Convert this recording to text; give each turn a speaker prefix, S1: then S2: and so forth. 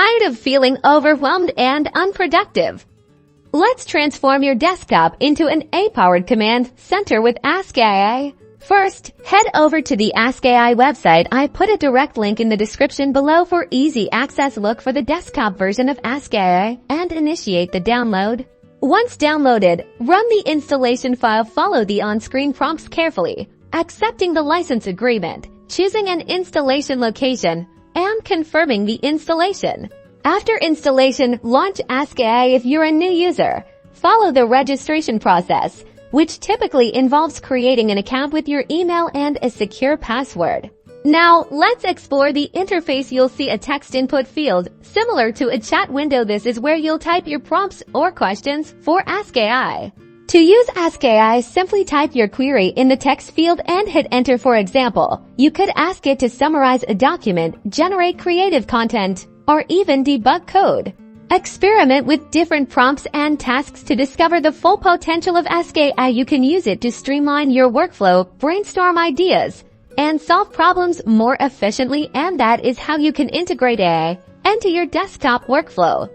S1: Tired of feeling overwhelmed and unproductive? Let's transform your desktop into an AI-powered command center with Ask AI. First, head over to the Ask AI website. I put a direct link in the description below for easy access. Look for the desktop version of Ask AI and initiate the download. Once downloaded, run the installation file. Follow the on-screen prompts carefully, accepting the license agreement, choosing an installation location, and confirming the installation. After installation, launch Ask AI. If you're a new user, follow the registration process, which typically involves creating an account with your email and a secure password. Now, let's explore the interface. You'll see a text input field, similar to a chat window. This is where you'll type your prompts or questions for Ask AI. To use Ask AI, simply type your query in the text field and hit enter. For example, you could ask it to summarize a document, generate creative content, or even debug code. Experiment with different prompts and tasks to discover the full potential of Ask AI. You can use it to streamline your workflow, brainstorm ideas, and solve problems more efficiently. And that is how you can integrate AI into your desktop workflow.